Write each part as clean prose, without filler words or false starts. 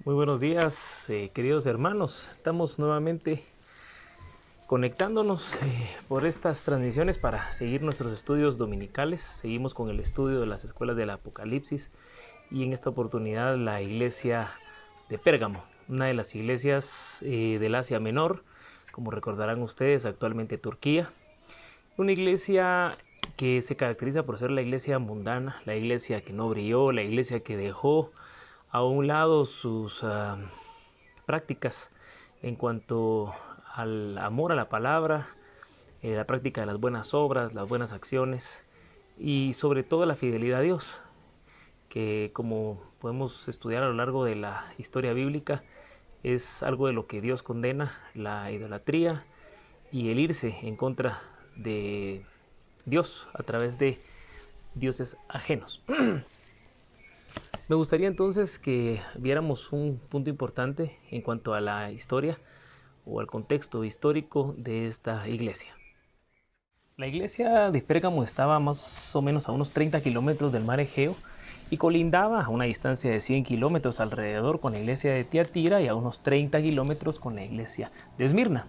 Muy buenos días, queridos hermanos. Estamos nuevamente conectándonos por estas transmisiones para seguir nuestros estudios dominicales. Seguimos con el estudio de las escuelas del Apocalipsis y en esta oportunidad la iglesia de Pérgamo, una de las iglesias del Asia Menor, como recordarán ustedes, actualmente Turquía. Una iglesia que se caracteriza por ser la iglesia mundana, la iglesia que no brilló, la iglesia que dejó a un lado sus prácticas en cuanto al amor a la palabra, la práctica de las buenas obras, las buenas acciones y sobre todo la fidelidad a Dios, que como podemos estudiar a lo largo de la historia bíblica, es algo de lo que Dios condena, la idolatría y el irse en contra de Dios a través de dioses ajenos. Me gustaría entonces que viéramos un punto importante en cuanto a la historia o al contexto histórico de esta iglesia. La iglesia de Pérgamo estaba más o menos a unos 30 kilómetros del mar Egeo y colindaba a una distancia de 100 kilómetros alrededor con la iglesia de Tiatira y a unos 30 kilómetros con la iglesia de Esmirna.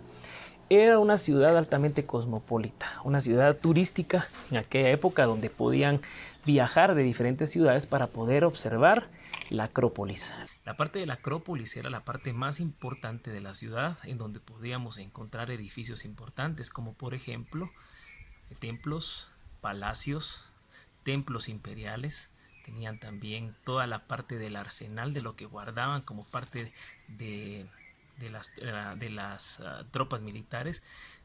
Era una ciudad altamente cosmopolita, una ciudad turística en aquella época donde podían viajar de diferentes ciudades para poder observar la Acrópolis. La parte de la Acrópolis era la parte más importante de la ciudad, en donde podíamos encontrar edificios importantes como por ejemplo templos, palacios, templos imperiales. Tenían también toda la parte del arsenal de lo que guardaban como parte de las tropas militares.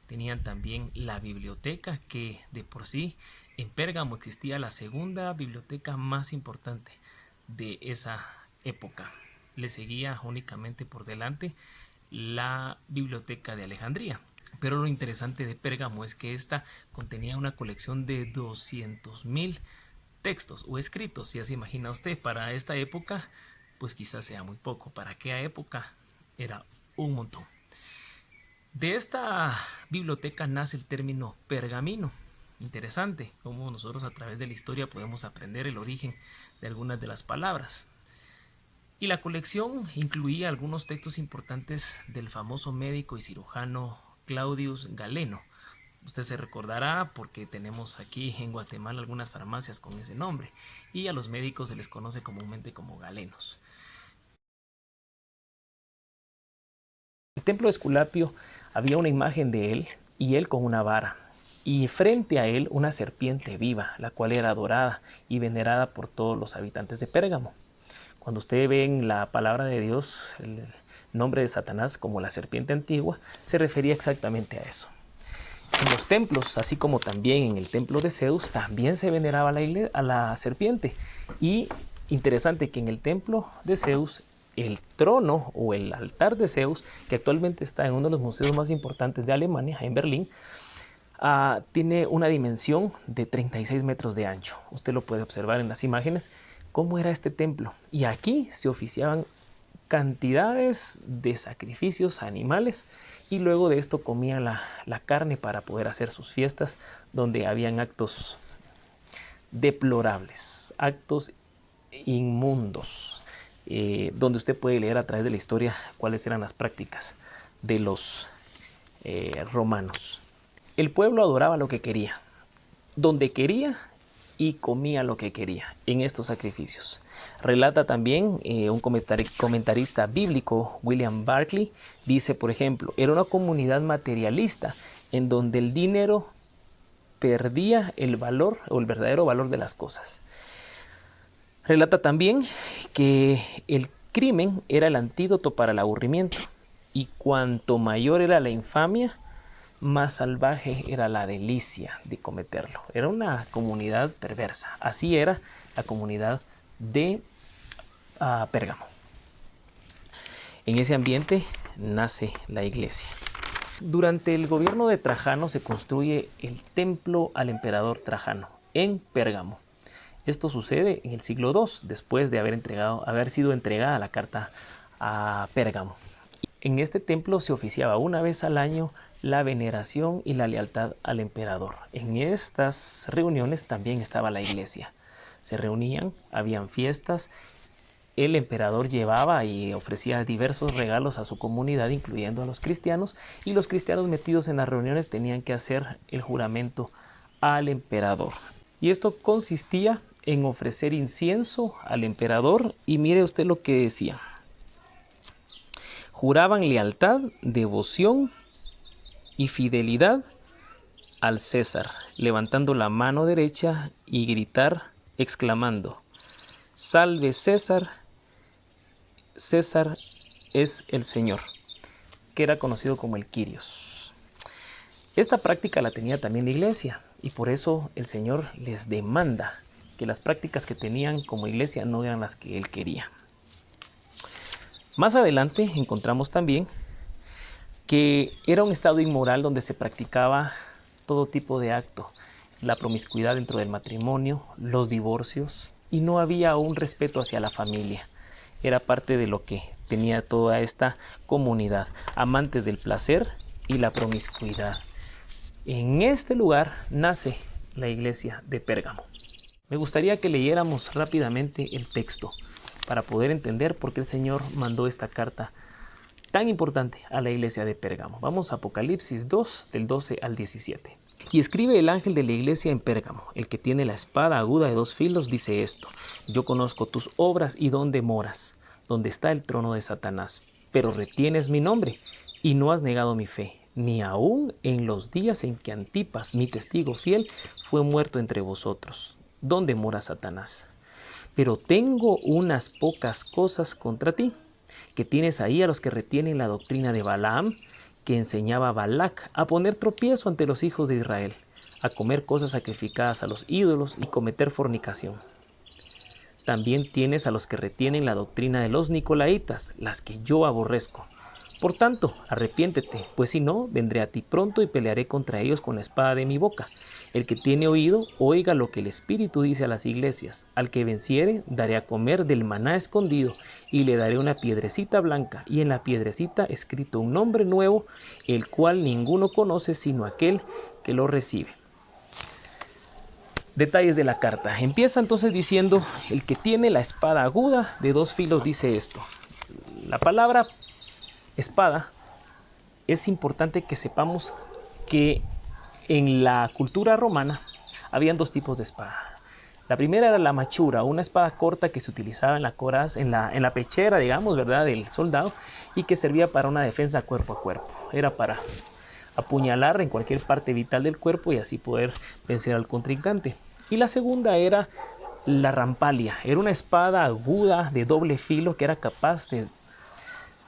Tenían también la biblioteca, que de por sí en Pérgamo existía la segunda biblioteca más importante de esa época. Le seguía únicamente por delante la biblioteca de Alejandría. Pero lo interesante de Pérgamo es que esta contenía una colección de 200,000 textos o escritos. Ya se imagina usted, para esta época, pues quizás sea muy poco. Para aquella época era un montón. De esta biblioteca nace el término pergamino. Interesante cómo nosotros a través de la historia podemos aprender el origen de algunas de las palabras. Y la colección incluía algunos textos importantes del famoso médico y cirujano Claudius Galeno. Usted se recordará porque tenemos aquí en Guatemala algunas farmacias con ese nombre y a los médicos se les conoce comúnmente como galenos. El templo de Esculapio había una imagen de él y él con una vara, y frente a él una serpiente viva, la cual era adorada y venerada por todos los habitantes de Pérgamo. Cuando usted ve en la palabra de Dios el nombre de Satanás como la serpiente antigua, se refería exactamente a eso. En los templos, así como también en el templo de Zeus, también se veneraba a la serpiente. Y interesante que en el templo de Zeus, el trono o el altar de Zeus, que actualmente está en uno de los museos más importantes de Alemania, en Berlín, tiene una dimensión de 36 metros de ancho. Usted lo puede observar en las imágenes cómo era este templo. Y aquí se oficiaban cantidades de sacrificios a animales y luego de esto comían la carne para poder hacer sus fiestas, donde habían actos deplorables, actos inmundos, donde usted puede leer a través de la historia cuáles eran las prácticas de los romanos. El pueblo adoraba lo que quería, donde quería, y comía lo que quería en estos sacrificios. Relata también un comentarista bíblico, William Barclay, dice, por ejemplo, era una comunidad materialista en donde el dinero perdía el valor o el verdadero valor de las cosas. Relata también que el crimen era el antídoto para el aburrimiento y cuanto mayor era la infamia, más salvaje era la delicia de cometerlo. Era una comunidad perversa. Así era la comunidad de Pérgamo. En ese ambiente nace la iglesia. Durante el gobierno de Trajano se construye el templo al emperador Trajano en Pérgamo. Esto sucede en el siglo II, después de haber sido entregada la carta a Pérgamo. En este templo se oficiaba una vez al año la veneración y la lealtad al emperador. En estas reuniones también estaba la iglesia. Se reunían, habían fiestas el emperador llevaba y ofrecía diversos regalos a su comunidad, incluyendo a los cristianos, y los cristianos metidos en las reuniones tenían que hacer el juramento al emperador. Y esto consistía en ofrecer incienso al emperador, y mire usted lo que decía. Juraban lealtad, devoción y fidelidad al César, levantando la mano derecha y gritar, exclamando: Salve César, César es el Señor, que era conocido como el Kyrios. Esta práctica la tenía también la iglesia, y por eso el Señor les demanda que las prácticas que tenían como iglesia no eran las que Él quería. Más adelante encontramos también que era un estado inmoral donde se practicaba todo tipo de acto, la promiscuidad dentro del matrimonio, los divorcios, y no había un respeto hacia la familia. Era parte de lo que tenía toda esta comunidad, amantes del placer y la promiscuidad. En este lugar nace la iglesia de Pérgamo. Me gustaría que leyéramos rápidamente el texto para poder entender por qué el Señor mandó esta carta tan importante a la iglesia de Pérgamo. Vamos a Apocalipsis 2, del 12 al 17. Y escribe el ángel de la iglesia en Pérgamo, el que tiene la espada aguda de 2 filos, dice esto: Yo conozco tus obras y dónde moras, donde está el trono de Satanás, pero retienes mi nombre y no has negado mi fe, ni aun en los días en que Antipas, mi testigo fiel, fue muerto entre vosotros, donde mora Satanás. Pero tengo unas pocas cosas contra ti, que tienes ahí a los que retienen la doctrina de Balaam, que enseñaba a Balac a poner tropiezo ante los hijos de Israel, a comer cosas sacrificadas a los ídolos y cometer fornicación. También tienes a los que retienen la doctrina de los nicolaitas, las que yo aborrezco. Por tanto, arrepiéntete, pues si no, vendré a ti pronto y pelearé contra ellos con la espada de mi boca. El que tiene oído, oiga lo que el Espíritu dice a las iglesias. Al que venciere, daré a comer del maná escondido, y le daré una piedrecita blanca, y en la piedrecita escrito un nombre nuevo, el cual ninguno conoce sino aquel que lo recibe. Detalles de la carta. Empieza entonces diciendo: el que tiene la espada aguda de 2 filos dice esto. La palabra espada, es importante que sepamos que en la cultura romana habían 2 tipos de espada. La primera era la machura, una espada corta que se utilizaba en la coraza, en la pechera, digamos, ¿verdad?, del soldado, y que servía para una defensa cuerpo a cuerpo. Era para apuñalar en cualquier parte vital del cuerpo y así poder vencer al contrincante. Y la segunda era la rampalia, era una espada aguda de doble filo que era capaz de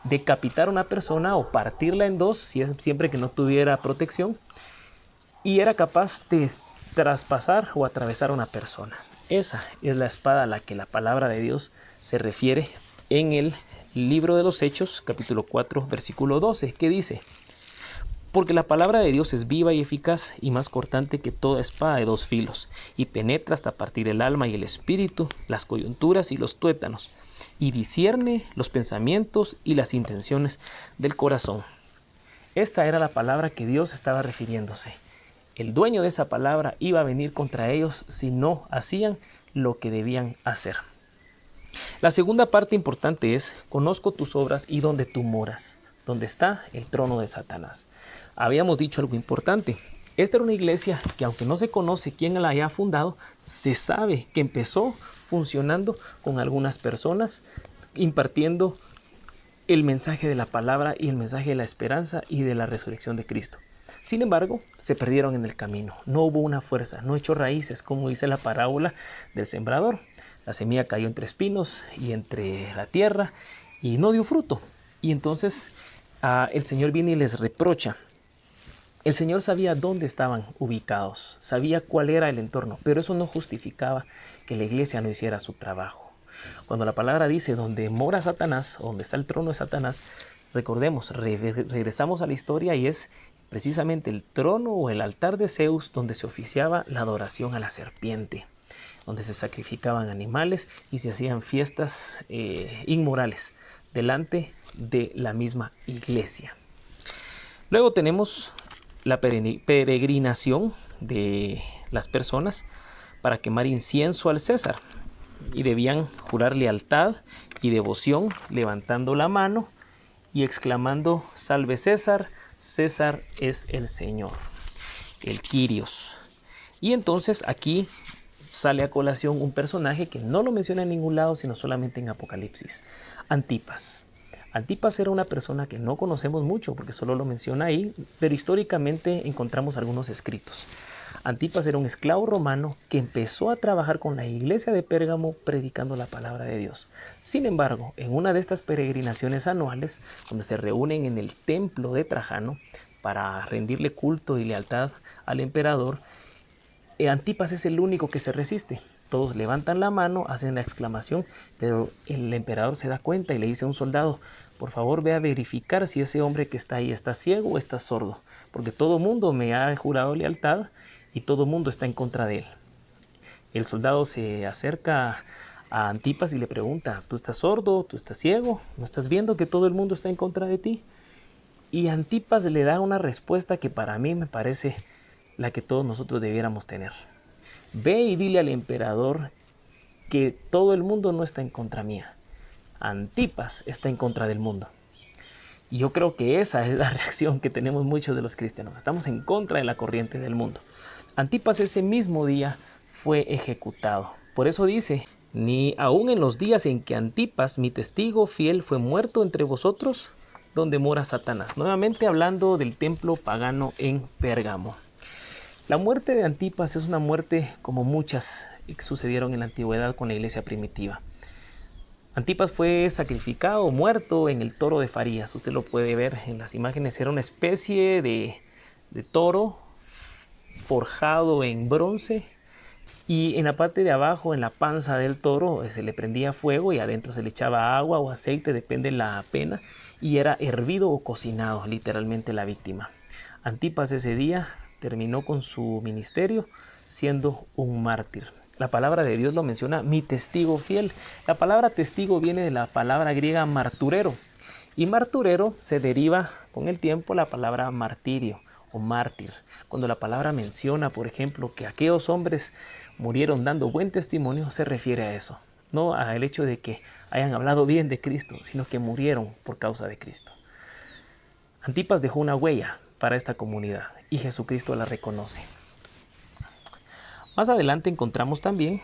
decapitar a una persona o partirla en 2 siempre que no tuviera protección, y era capaz de traspasar o atravesar a una persona. Esa es la espada a la que la palabra de Dios se refiere en el libro de los Hechos, capítulo 4, versículo 12, que dice: Porque la palabra de Dios es viva y eficaz y más cortante que toda espada de 2 filos, y penetra hasta partir el alma y el espíritu, las coyunturas y los tuétanos, y discierne los pensamientos y las intenciones del corazón. Esta era la palabra que Dios estaba refiriéndose. El dueño de esa palabra iba a venir contra ellos si no hacían lo que debían hacer. La segunda parte importante es: conozco tus obras y dónde tú moras, donde está el trono de Satanás. Habíamos dicho algo importante. Esta era una iglesia que, aunque no se conoce quién la haya fundado, se sabe que empezó funcionando con algunas personas, impartiendo el mensaje de la palabra y el mensaje de la esperanza y de la resurrección de Cristo. Sin embargo, se perdieron en el camino. No hubo una fuerza, no echó raíces, como dice la parábola del sembrador. La semilla cayó entre espinos y entre la tierra y no dio fruto. Y entonces el Señor viene y les reprocha. El Señor sabía dónde estaban ubicados, sabía cuál era el entorno, pero eso no justificaba que la iglesia no hiciera su trabajo. Cuando la palabra dice donde mora Satanás, donde está el trono de Satanás, recordemos, regresamos a la historia y es precisamente el trono o el altar de Zeus donde se oficiaba la adoración a la serpiente, donde se sacrificaban animales y se hacían fiestas inmorales delante de la misma iglesia. Luego tenemos la peregrinación de las personas para quemar incienso al César, y debían jurar lealtad y devoción, levantando la mano y exclamando: salve César, César es el Señor, el Kyrios. Y entonces aquí sale a colación un personaje que no lo menciona en ningún lado, sino solamente en Apocalipsis: Antipas. Antipas era una persona que no conocemos mucho porque solo lo menciona ahí, pero históricamente encontramos algunos escritos. Antipas era un esclavo romano que empezó a trabajar con la iglesia de Pérgamo predicando la palabra de Dios. Sin embargo, en una de estas peregrinaciones anuales, donde se reúnen en el templo de Trajano para rendirle culto y lealtad al emperador, Antipas es el único que se resiste. Todos levantan la mano, hacen la exclamación, pero el emperador se da cuenta y le dice a un soldado: por favor, ve a verificar si ese hombre que está ahí está ciego o está sordo, porque todo mundo me ha jurado lealtad y todo mundo está en contra de él. El soldado se acerca a Antipas y le pregunta: ¿tú estás sordo? ¿Tú estás ciego? ¿No estás viendo que todo el mundo está en contra de ti? Y Antipas le da una respuesta que para mí me parece la que todos nosotros debiéramos tener. Ve y dile al emperador que todo el mundo no está en contra mía. Antipas está en contra del mundo. Y yo creo que esa es la reacción que tenemos muchos de los cristianos. Estamos en contra de la corriente del mundo. Antipas ese mismo día fue ejecutado. Por eso dice: ni aun en los días en que Antipas, mi testigo fiel, fue muerto entre vosotros, donde mora Satanás. Nuevamente hablando del templo pagano en Pérgamo. La muerte de Antipas es una muerte como muchas que sucedieron en la antigüedad con la iglesia primitiva. Antipas fue sacrificado, muerto en el toro de Farías. Usted lo puede ver en las imágenes. Era una especie de toro forjado en bronce, y en la parte de abajo, en la panza del toro, se le prendía fuego y adentro se le echaba agua o aceite, depende de la pena, y era hervido o cocinado, literalmente, la víctima. Antipas ese día terminó con su ministerio siendo un mártir. La palabra de Dios lo menciona: mi testigo fiel. La palabra testigo viene de la palabra griega marturero, y marturero se deriva con el tiempo la palabra martirio o mártir. Cuando la palabra menciona, por ejemplo, que aquellos hombres murieron dando buen testimonio, se refiere a eso. No al hecho de que hayan hablado bien de Cristo, sino que murieron por causa de Cristo. Antipas dejó una huella para esta comunidad y Jesucristo la reconoce. Más adelante encontramos también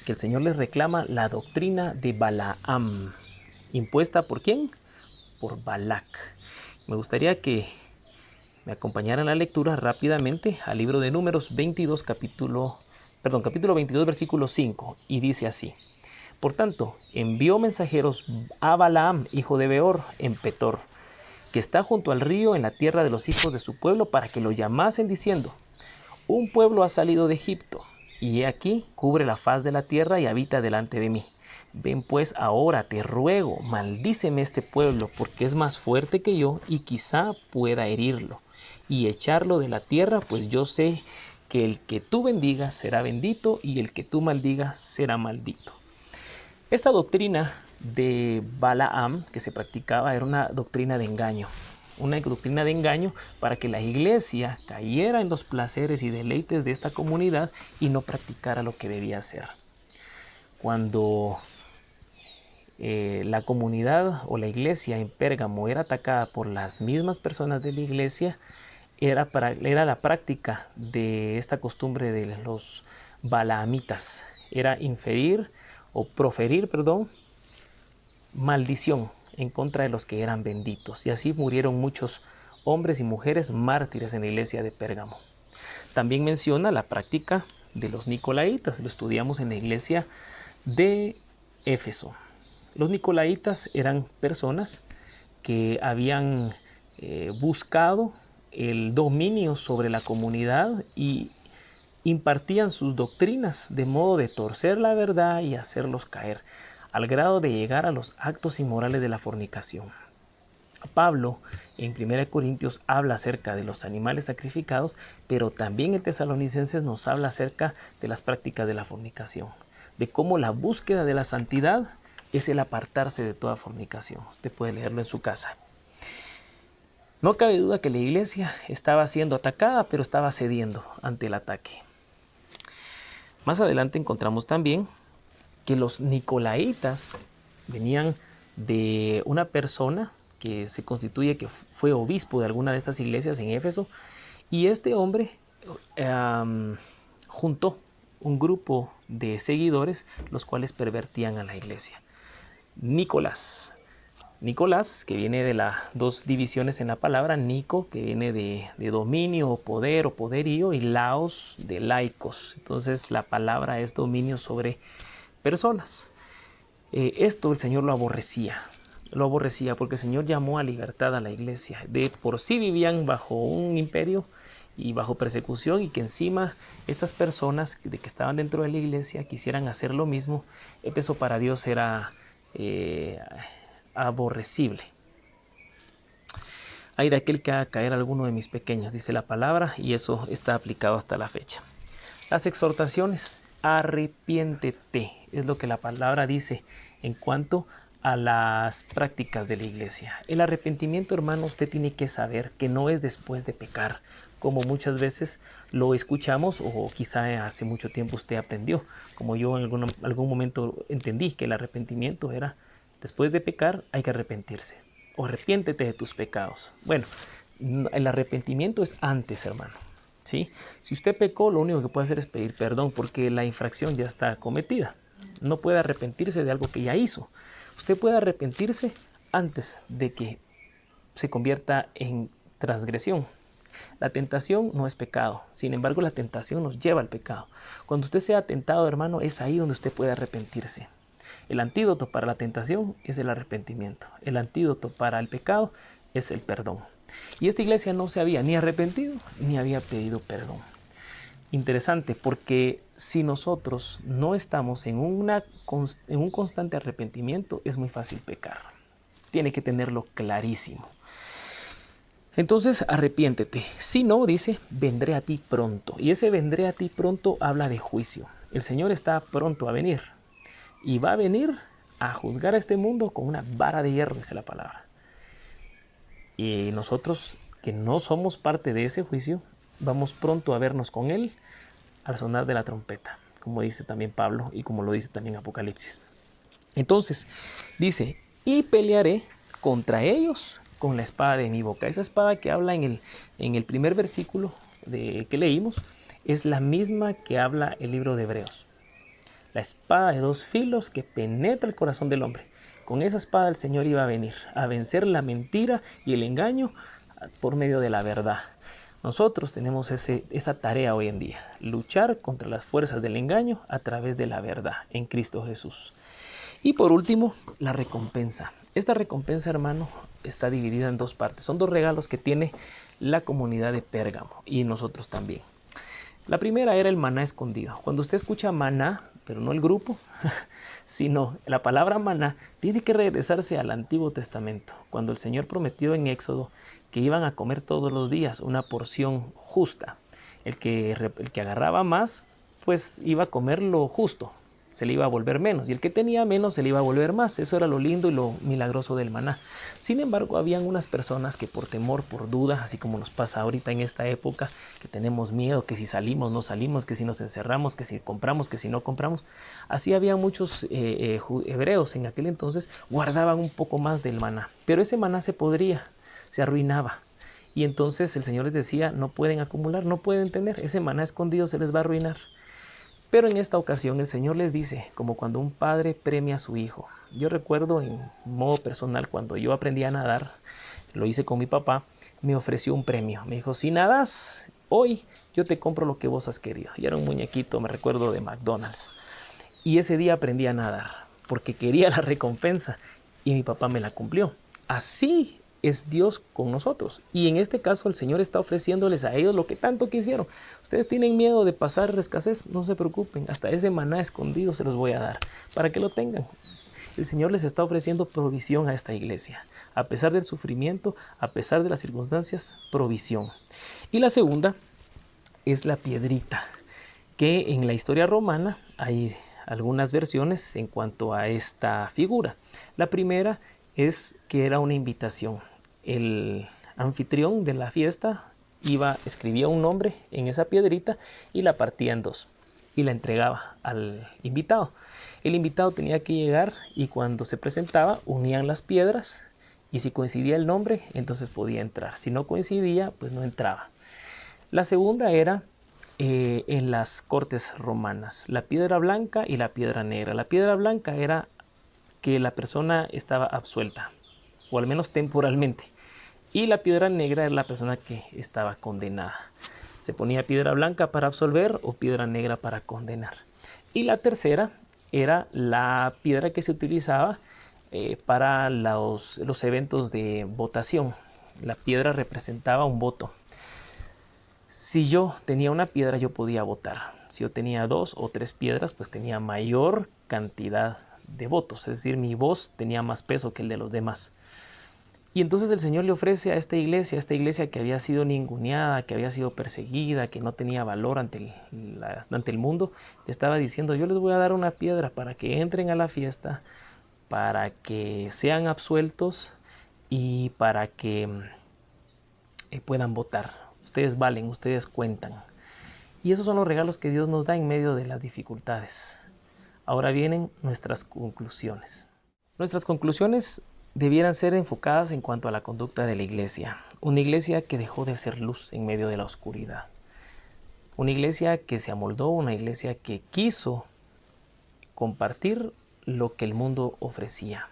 que el Señor les reclama la doctrina de Balaam. ¿Impuesta por quién? Por Balac. Me gustaría que me acompañaran en la lectura rápidamente al libro de Números capítulo 22, versículo 5, y dice así: por tanto, envió mensajeros a Balaam, hijo de Beor, en Petor, que está junto al río en la tierra de los hijos de su pueblo, para que lo llamasen diciendo: un pueblo ha salido de Egipto, y he aquí cubre la faz de la tierra y habita delante de mí. Ven pues ahora, te ruego, maldíceme este pueblo, porque es más fuerte que yo, y quizá pueda herirlo y echarlo de la tierra, pues yo sé que el que tú bendigas será bendito, y el que tú maldigas será maldito. Esta doctrina de Balaam que se practicaba era una doctrina de engaño. Una doctrina de engaño para que la iglesia cayera en los placeres y deleites de esta comunidad y no practicara lo que debía hacer. Cuando la comunidad o la iglesia en Pérgamo era atacada por las mismas personas de la iglesia, era la práctica de esta costumbre de los balaamitas. Era proferir maldición en contra de los que eran benditos. Y así murieron muchos hombres y mujeres mártires en la iglesia de Pérgamo. También menciona la práctica de los nicolaitas. Lo estudiamos en la iglesia de Éfeso. Los nicolaitas eran personas que habían buscado el dominio sobre la comunidad y impartían sus doctrinas de modo de torcer la verdad y hacerlos caer, al grado de llegar a los actos inmorales de la fornicación. Pablo en 1 Corintios habla acerca de los animales sacrificados, pero también en Tesalonicenses nos habla acerca de las prácticas de la fornicación, de cómo la búsqueda de la santidad es el apartarse de toda fornicación. Usted puede leerlo en su casa. No cabe duda que la iglesia estaba siendo atacada, pero estaba cediendo ante el ataque. Más adelante encontramos también que los nicolaitas Venían de una persona que se constituye que fue obispo de alguna de estas iglesias en Éfeso, y este hombre juntó un grupo de seguidores, los cuales pervertían a la iglesia. Nicolás, que viene de las dos divisiones en la palabra, Nico, que viene de dominio o poderío, y laos, de laicos. Entonces la palabra es dominio sobre personas. Esto el Señor lo aborrecía porque el Señor llamó a libertad a la iglesia. De por sí vivían bajo un imperio y bajo persecución, y que encima estas personas que estaban dentro de la iglesia quisieran hacer lo mismo, eso para Dios era aborrecible. Hay de aquel que haga caer a alguno de mis pequeños, dice la palabra, y eso está aplicado hasta la fecha. Las exhortaciones, arrepiéntete, es lo que la palabra dice en cuanto a las prácticas de la iglesia. El arrepentimiento, hermano, usted tiene que saber que no es después de pecar, como muchas veces lo escuchamos, o quizá hace mucho tiempo usted aprendió, como yo en algún momento entendí que el arrepentimiento era después de pecar hay que arrepentirse, o arrepiéntete de tus pecados. Bueno, el arrepentimiento es antes, hermano. ¿Sí? Si usted pecó, lo único que puede hacer es pedir perdón, porque la infracción ya está cometida. No puede arrepentirse de algo que ya hizo. Usted puede arrepentirse antes de que se convierta en transgresión. La tentación no es pecado, sin embargo la tentación nos lleva al pecado. Cuando usted sea tentado, hermano, es ahí donde usted puede arrepentirse. El antídoto para la tentación es el arrepentimiento. El antídoto para el pecado es el perdón. Y esta iglesia no se había ni arrepentido ni había pedido perdón. Interesante, porque si nosotros no estamos en un constante arrepentimiento, es muy fácil pecar. Tiene que tenerlo clarísimo. Entonces, arrepiéntete. Si no, dice, vendré a ti pronto. Y ese vendré a ti pronto habla de juicio. El Señor está pronto a venir. Y va a venir a juzgar a este mundo con una vara de hierro, dice la palabra. Y nosotros, que no somos parte de ese juicio, vamos pronto a vernos con Él al sonar de la trompeta, como dice también Pablo y como lo dice también Apocalipsis. Entonces, dice, y pelearé contra ellos con la espada de mi boca. Esa espada que habla en el primer versículo que leímos es la misma que habla el libro de Hebreos. La espada de dos filos que penetra el corazón del hombre. Con esa espada el Señor iba a venir a vencer la mentira y el engaño por medio de la verdad. Nosotros tenemos esa tarea hoy en día, luchar contra las fuerzas del engaño a través de la verdad en Cristo Jesús. Y por último, la recompensa. Esta recompensa, hermano, está dividida en dos partes. Son dos regalos que tiene la comunidad de Pérgamo y nosotros también. La primera era el maná escondido. Cuando usted escucha maná, pero no el grupo, sino la palabra maná, tiene que regresarse al Antiguo Testamento, cuando el Señor prometió en Éxodo que iban a comer todos los días una porción justa. El que agarraba más, pues iba a comer lo justo, se le iba a volver menos, y el que tenía menos se le iba a volver más. Eso era lo lindo y lo milagroso del maná. Sin embargo, habían unas personas que por temor, por duda, así como nos pasa ahorita en esta época, que tenemos miedo, que si salimos, no salimos, que si nos encerramos, que si compramos, que si no compramos. Así había muchos hebreos en aquel entonces, guardaban un poco más del maná, pero ese maná se podría, se arruinaba. Y entonces el Señor les decía, no pueden acumular, no pueden tener, ese maná escondido se les va a arruinar. Pero en esta ocasión el Señor les dice, como cuando un padre premia a su hijo. Yo recuerdo en modo personal, cuando yo aprendí a nadar, lo hice con mi papá, me ofreció un premio. Me dijo, si nadas hoy, yo te compro lo que vos has querido. Y era un muñequito, me recuerdo, de McDonald's. Y ese día aprendí a nadar, porque quería la recompensa, y mi papá me la cumplió. Así es Dios con nosotros. Y en este caso el Señor está ofreciéndoles a ellos lo que tanto quisieron. Ustedes tienen miedo de pasar escasez, no se preocupen. Hasta ese maná escondido se los voy a dar para que lo tengan. El Señor les está ofreciendo provisión a esta iglesia. A pesar del sufrimiento, a pesar de las circunstancias, provisión. Y la segunda es la piedrita, que en la historia romana hay algunas versiones en cuanto a esta figura. La primera es que era una invitación. El anfitrión de la fiesta escribía un nombre en esa piedrita y la partía en dos. y la entregaba al invitado. El invitado tenía que llegar y cuando se presentaba unían las piedras y si coincidía el nombre entonces podía entrar. Si no coincidía pues no entraba. La segunda era en las cortes romanas, la piedra blanca y la piedra negra. La piedra blanca era que la persona estaba absuelta, o al menos temporalmente. Y la piedra negra era la persona que estaba condenada. Se ponía piedra blanca para absolver o piedra negra para condenar. Y la tercera era la piedra que se utilizaba para los eventos de votación. La piedra representaba un voto. Si yo tenía una piedra, yo podía votar. Si yo tenía 2 o 3 piedras, pues tenía mayor cantidad de votos. Es decir, mi voz tenía más peso que el de los demás. Y entonces el Señor le ofrece a esta iglesia que había sido ninguneada, que había sido perseguida, que no tenía valor ante el mundo, le estaba diciendo, yo les voy a dar una piedra para que entren a la fiesta, para que sean absueltos y para que puedan votar. Ustedes valen, ustedes cuentan. Y esos son los regalos que Dios nos da en medio de las dificultades. Ahora vienen nuestras conclusiones. Nuestras conclusiones debieran ser enfocadas en cuanto a la conducta de la iglesia. Una iglesia que dejó de ser luz en medio de la oscuridad. Una iglesia que se amoldó, una iglesia que quiso compartir lo que el mundo ofrecía.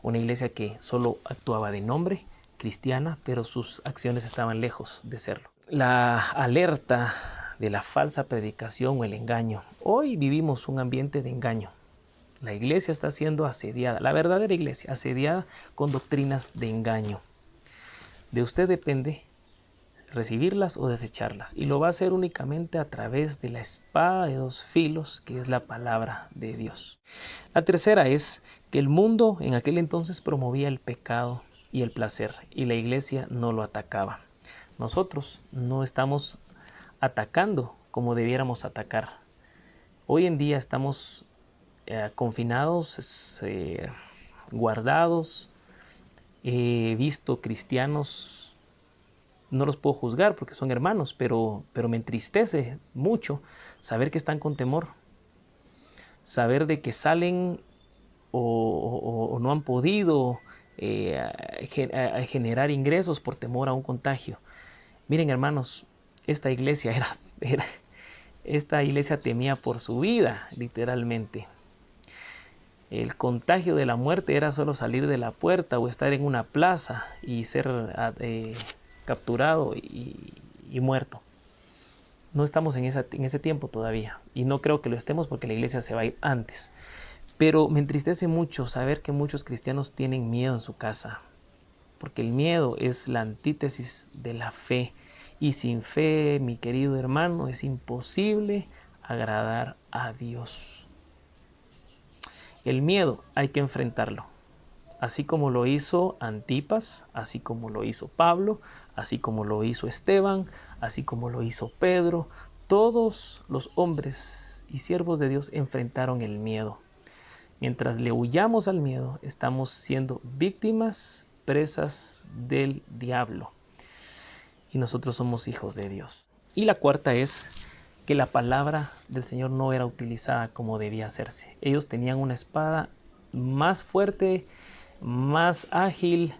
Una iglesia que solo actuaba de nombre, cristiana, pero sus acciones estaban lejos de serlo. La alerta de la falsa predicación o el engaño. Hoy vivimos un ambiente de engaño. La iglesia está siendo asediada, la verdadera iglesia, asediada con doctrinas de engaño. De usted depende recibirlas o desecharlas. Y lo va a hacer únicamente a través de la espada de 2 filos, que es la palabra de Dios. La tercera es que el mundo en aquel entonces promovía el pecado y el placer, y la iglesia no lo atacaba. Nosotros no estamos atacando como debiéramos atacar. Hoy en día estamos confinados, guardados. He visto cristianos, no los puedo juzgar porque son hermanos, pero me entristece mucho saber que están con temor. Saber de que salen o no han podido generar ingresos por temor a un contagio. Miren, hermanos, esta iglesia esta iglesia temía por su vida, literalmente. El contagio de la muerte era solo salir de la puerta o estar en una plaza y ser capturado y muerto. No estamos en ese tiempo todavía y no creo que lo estemos porque la iglesia se va a ir antes. Pero me entristece mucho saber que muchos cristianos tienen miedo en su casa, porque el miedo es la antítesis de la fe. Y sin fe, mi querido hermano, es imposible agradar a Dios. El miedo hay que enfrentarlo, así como lo hizo Antipas, así como lo hizo Pablo, así como lo hizo Esteban, así como lo hizo Pedro. Todos los hombres y siervos de Dios enfrentaron el miedo. Mientras le huyamos al miedo, estamos siendo víctimas, presas del diablo. Y nosotros somos hijos de Dios. Y la cuarta es que la palabra del Señor no era utilizada como debía hacerse. Ellos tenían una espada más fuerte, más ágil,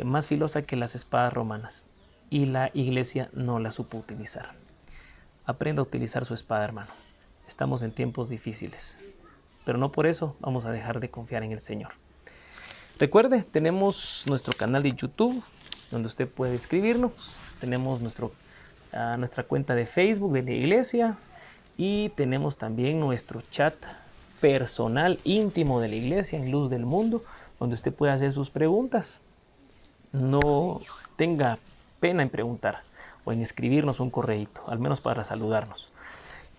más filosa que las espadas romanas. Y la iglesia no la supo utilizar. Aprenda a utilizar su espada, hermano. Estamos en tiempos difíciles. Pero no por eso vamos a dejar de confiar en el Señor. Recuerde, tenemos nuestro canal de YouTube, donde usted puede escribirnos. Tenemos nuestra cuenta de Facebook de la iglesia. Y tenemos también nuestro chat personal, íntimo de la iglesia, en Luz del Mundo, donde usted puede hacer sus preguntas. No tenga pena en preguntar o en escribirnos un correíto, al menos para saludarnos.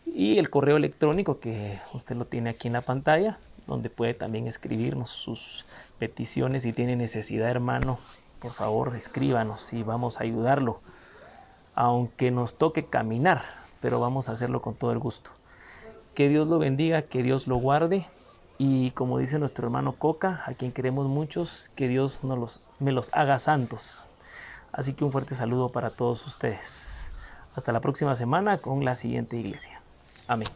Y el correo electrónico que usted lo tiene aquí en la pantalla, donde puede también escribirnos sus peticiones. Si tiene necesidad, hermano, por favor escríbanos y vamos a ayudarlo. Aunque nos toque caminar, pero vamos a hacerlo con todo el gusto. Que Dios lo bendiga, que Dios lo guarde. Y como dice nuestro hermano Coca, a quien queremos muchos, que Dios me los haga santos. Así que un fuerte saludo para todos ustedes. Hasta la próxima semana con la siguiente iglesia. Amén.